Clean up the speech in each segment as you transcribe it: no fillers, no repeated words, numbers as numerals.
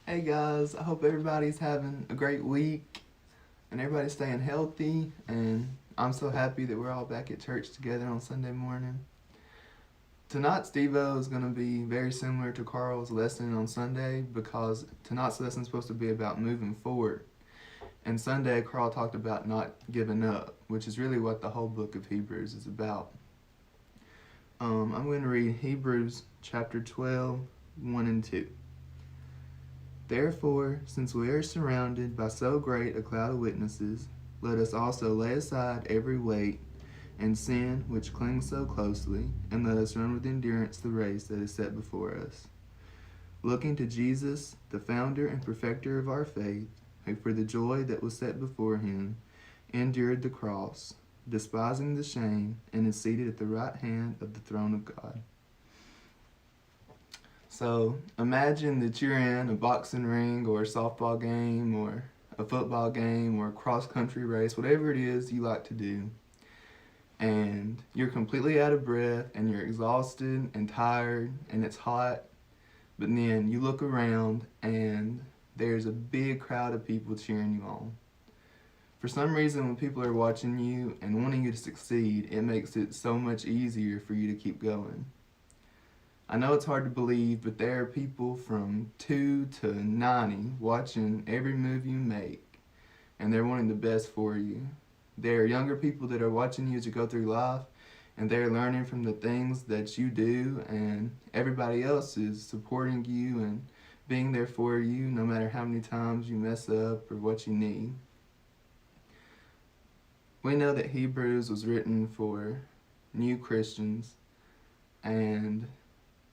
Hey guys, I hope everybody's having a great week and everybody's staying healthy. And I'm so happy that we're all back at church together on Sunday morning. Tonight's Devo is going to be very similar to Carl's lesson on Sunday because tonight's lesson is supposed to be about moving forward. And Sunday, Carl talked about not giving up, which is really what the whole book of Hebrews is about. I'm going to read Hebrews chapter 12, 1 and 2. Therefore, since we are surrounded by so great a cloud of witnesses, let us also lay aside every weight and sin which clings so closely, and let us run with endurance the race that is set before us. Looking to Jesus, the founder and perfecter of our faith, who for the joy that was set before him endured the cross, despising the shame, and is seated at the right hand of the throne of God. So imagine that you're in a boxing ring or a softball game or a football game or a cross-country race, whatever it is you like to do, and you're completely out of breath and you're exhausted and tired and it's hot, but then you look around and there's a big crowd of people cheering you on. For some reason, when people are watching you and wanting you to succeed, it makes it so much easier for you to keep going. I know it's hard to believe, but there are people from 2 to 90 watching every move you make, and they're wanting the best for you. There are younger people that are watching you as you go through life, and they're learning from the things that you do, and everybody else is supporting you and being there for you no matter how many times you mess up or what you need. We know that Hebrews was written for new Christians, and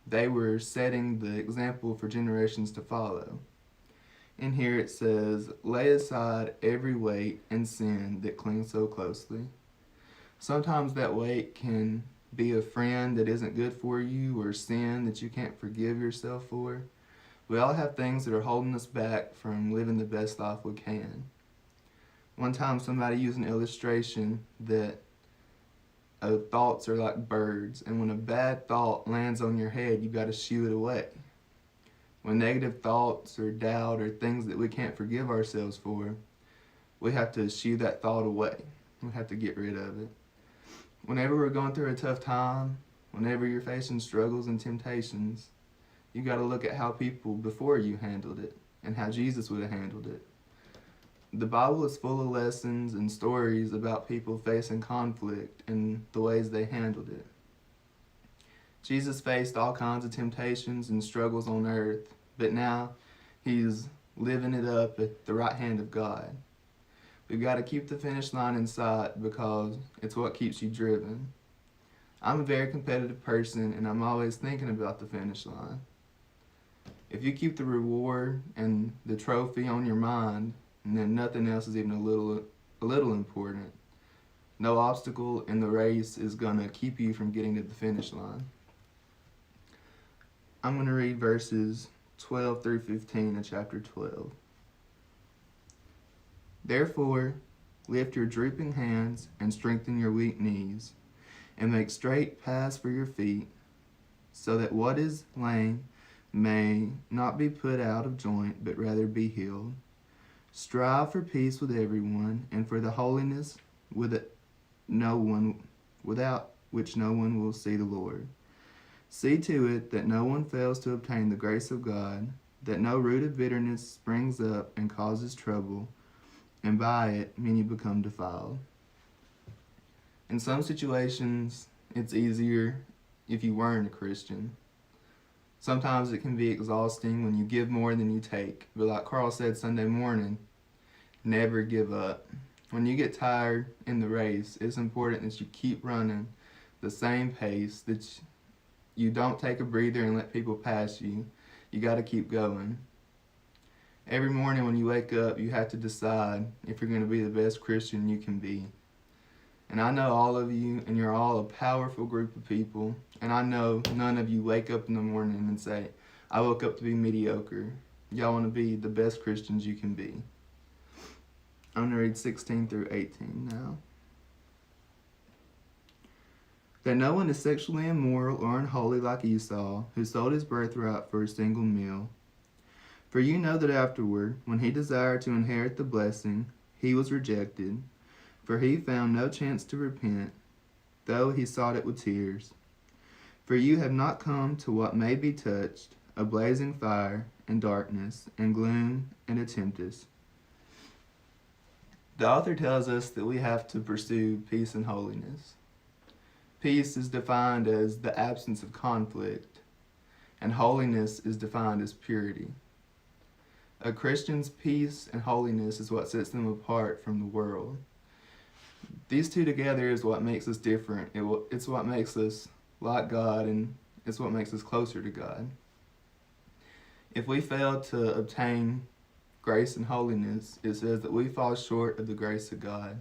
they were setting the example for generations to follow. In here it says, lay aside every weight and sin that clings so closely. Sometimes that weight can be a friend that isn't good for you or sin that you can't forgive yourself for. We all have things that are holding us back from living the best life we can. One time somebody used an illustration that thoughts are like birds, and when a bad thought lands on your head, you got to shoo it away. When negative thoughts or doubt or things that we can't forgive ourselves for, we have to shoo that thought away. We have to get rid of it. Whenever we're going through a tough time, whenever you're facing struggles and temptations, you got to look at how people before you handled it and how Jesus would have handled it. The Bible is full of lessons and stories about people facing conflict and the ways they handled it. Jesus faced all kinds of temptations and struggles on earth, but now he's living it up at the right hand of God. We've got to keep the finish line in sight because it's what keeps you driven. I'm a very competitive person and I'm always thinking about the finish line. If you keep the reward and the trophy on your mind, and then nothing else is even a little important, no obstacle in the race is going to keep you from getting to the finish line. I'm going to read verses 12 through 15 of chapter 12. Therefore, lift your drooping hands and strengthen your weak knees, and make straight paths for your feet, so that what is lame may not be put out of joint, but rather be healed. Strive for peace with everyone, and for the holiness without which no one will see the Lord. See to it that no one fails to obtain the grace of God, that no root of bitterness springs up and causes trouble, and by it many become defiled. In some situations, it's easier if you weren't a Christian. Sometimes it can be exhausting when you give more than you take. But like Carl said Sunday morning, never give up. When you get tired in the race, it's important that you keep running the same pace, that you don't take a breather and let people pass you. You got to keep going. Every morning when you wake up, you have to decide if you're going to be the best Christian you can be. And I know all of you, and you're all a powerful group of people. And I know none of you wake up in the morning and say, I woke up to be mediocre. Y'all want to be the best Christians you can be. I'm going to read 16 through 18 now. That no one is sexually immoral or unholy like Esau, who sold his birthright for a single meal. For you know that afterward, when he desired to inherit the blessing, he was rejected, for he found no chance to repent, though he sought it with tears. For you have not come to what may be touched, a blazing fire, and darkness, and gloom, and a tempest. The author tells us that we have to pursue peace and holiness. Peace is defined as the absence of conflict, and holiness is defined as purity. A Christian's peace and holiness is what sets them apart from the world. These two together is what makes us different. It's what makes us like God, and it's what makes us closer to God. If we fail to obtain grace and holiness, it says that we fall short of the grace of God.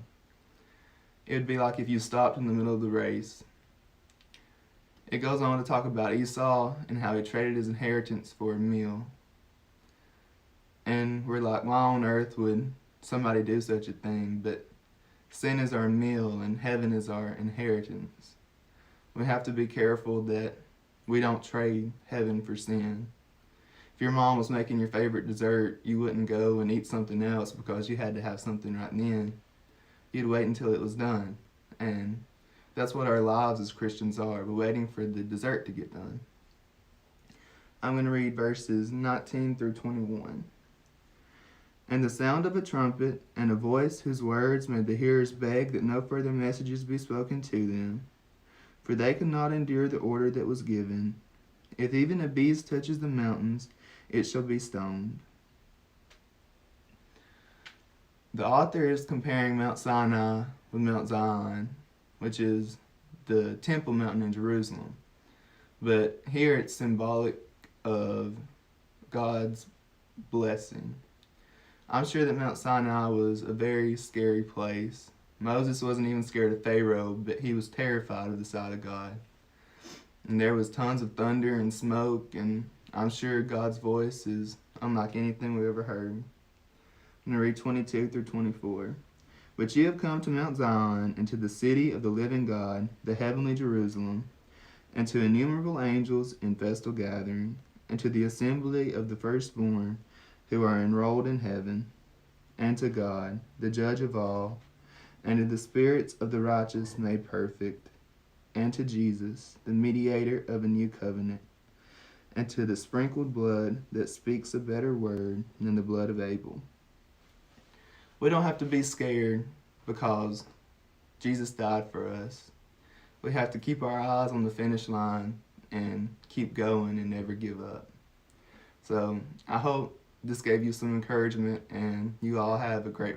It would be like if you stopped in the middle of the race. It goes on to talk about Esau and how he traded his inheritance for a meal. And we're like, why on earth would somebody do such a thing? But sin is our meal and heaven is our inheritance. We have to be careful that we don't trade heaven for sin. If your mom was making your favorite dessert, you wouldn't go and eat something else because you had to have something right then. You'd wait until it was done. And that's what our lives as Christians are. We're waiting for the dessert to get done. I'm going to read verses 19 through 21. And the sound of a trumpet, and a voice whose words made the hearers beg that no further messages be spoken to them, for they could not endure the order that was given. If even a beast touches the mountains, it shall be stoned. The author is comparing Mount Sinai with Mount Zion, which is the Temple Mountain in Jerusalem. But here it's symbolic of God's blessing. I'm sure that Mount Sinai was a very scary place. Moses wasn't even scared of Pharaoh, but he was terrified of the sight of God. And there was tons of thunder and smoke, and I'm sure God's voice is unlike anything we ever heard. I'm going to read 22 through 24. But ye have come to Mount Zion, and to the city of the living God, the heavenly Jerusalem, and to innumerable angels in festal gathering, and to the assembly of the firstborn who are enrolled in heaven, and to God, the judge of all, and to the spirits of the righteous made perfect, and to Jesus, the mediator of a new covenant, and to the sprinkled blood that speaks a better word than the blood of Abel. We don't have to be scared because Jesus died for us. We have to keep our eyes on the finish line and keep going and never give up. So I hope this gave you some encouragement and you all have a great